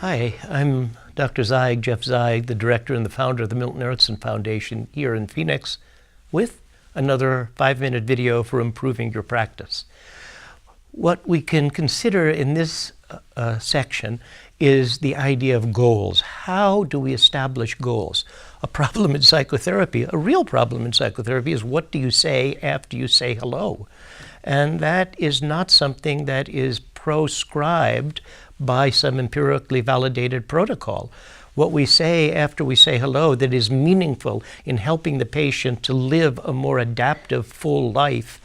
Hi, I'm Dr. Zeig, Jeff Zeig, the director and the founder of the Milton Erickson Foundation here in Phoenix, with another 5-minute video for improving your practice. What we can consider in this section is the idea of goals. How do we establish goals? A problem in psychotherapy, a real problem in psychotherapy, is what do you say after you say hello? And that is not something that is proscribed by some empirically validated protocol. What we say after we say hello that is meaningful in helping the patient to live a more adaptive, full life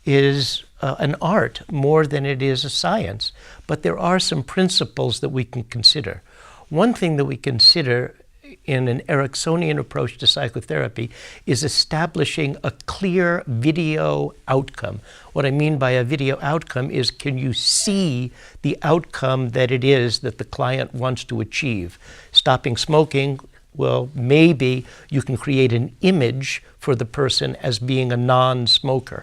is an art more than it is a science. But there are some principles that we can consider. One thing that we consider in an Ericksonian approach to psychotherapy is establishing a clear video outcome. What I mean by a video outcome is, can you see the outcome that it is that the client wants to achieve? Stopping smoking, well, maybe you can create an image for the person as being a non-smoker.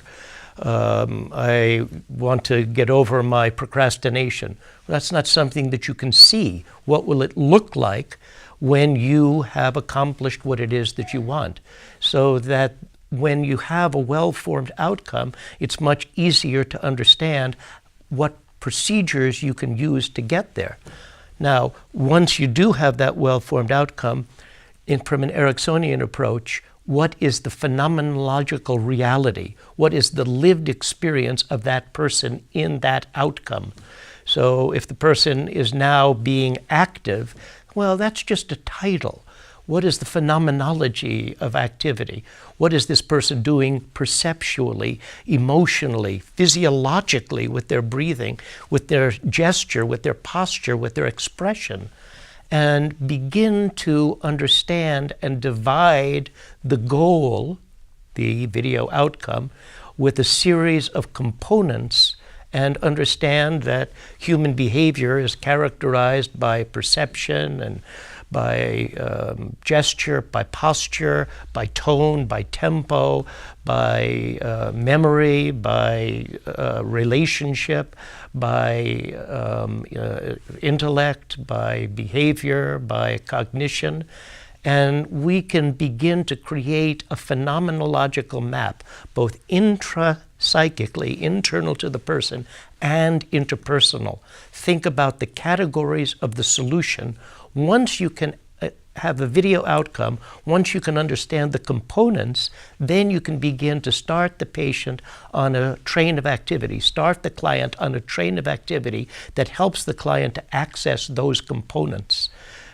I want to get over my procrastination. Well, that's not something that you can see. What will it look like when you have accomplished what it is that you want? So that when you have a well-formed outcome, it's much easier to understand what procedures you can use to get there. Now, once you do have that well-formed outcome, from an Ericksonian approach, what is the phenomenological reality? What is the lived experience of that person in that outcome? So if the person is now being active, well, that's just a title. What is the phenomenology of activity? What is this person doing perceptually, emotionally, physiologically, with their breathing, with their gesture, with their posture, with their expression? And begin to understand and divide the goal, the video outcome, with a series of components, and understand that human behavior is characterized by perception and by gesture, by posture, by tone, by tempo, by memory, by relationship, by intellect, by behavior, by cognition. And we can begin to create a phenomenological map, both intrapsychically, internal to the person, and interpersonal. Think about the categories of the solution. Once you can have a video outcome, once you can understand the components, then you can begin to start the patient on a train of activity, start the client on a train of activity that helps the client to access those components.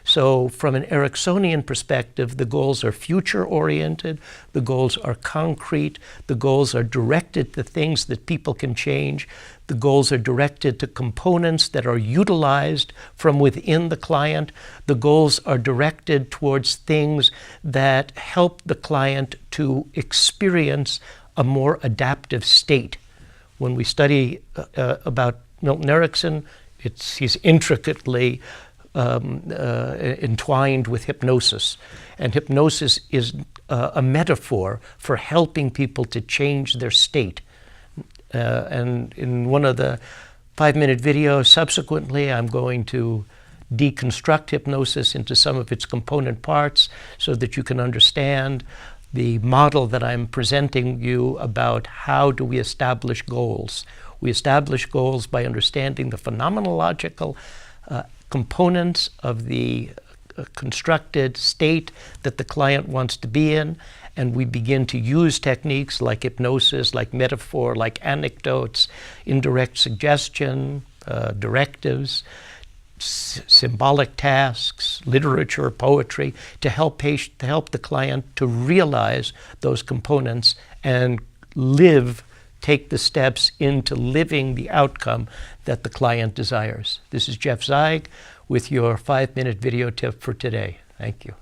So from an Ericksonian perspective, the goals are future-oriented, the goals are concrete, the goals are directed to things that people can change, the goals are directed to components that are utilized from within the client, the goals are directed towards things that help the client to experience a more adaptive state. When we study about Milton Erickson, he's intricately entwined with hypnosis. And hypnosis is a metaphor for helping people to change their state. And in one of the 5-minute videos subsequently, I'm going to deconstruct hypnosis into some of its component parts so that you can understand the model that I'm presenting you about how do we establish goals. We establish goals by understanding the phenomenological components of the constructed state that the client wants to be in, and we begin to use techniques like hypnosis, like metaphor, like anecdotes, indirect suggestion, directives, symbolic tasks, literature, poetry, to help the client to realize those components and take the steps into living the outcome that the client desires. This is Jeff Zeig with your 5-minute video tip for today. Thank you.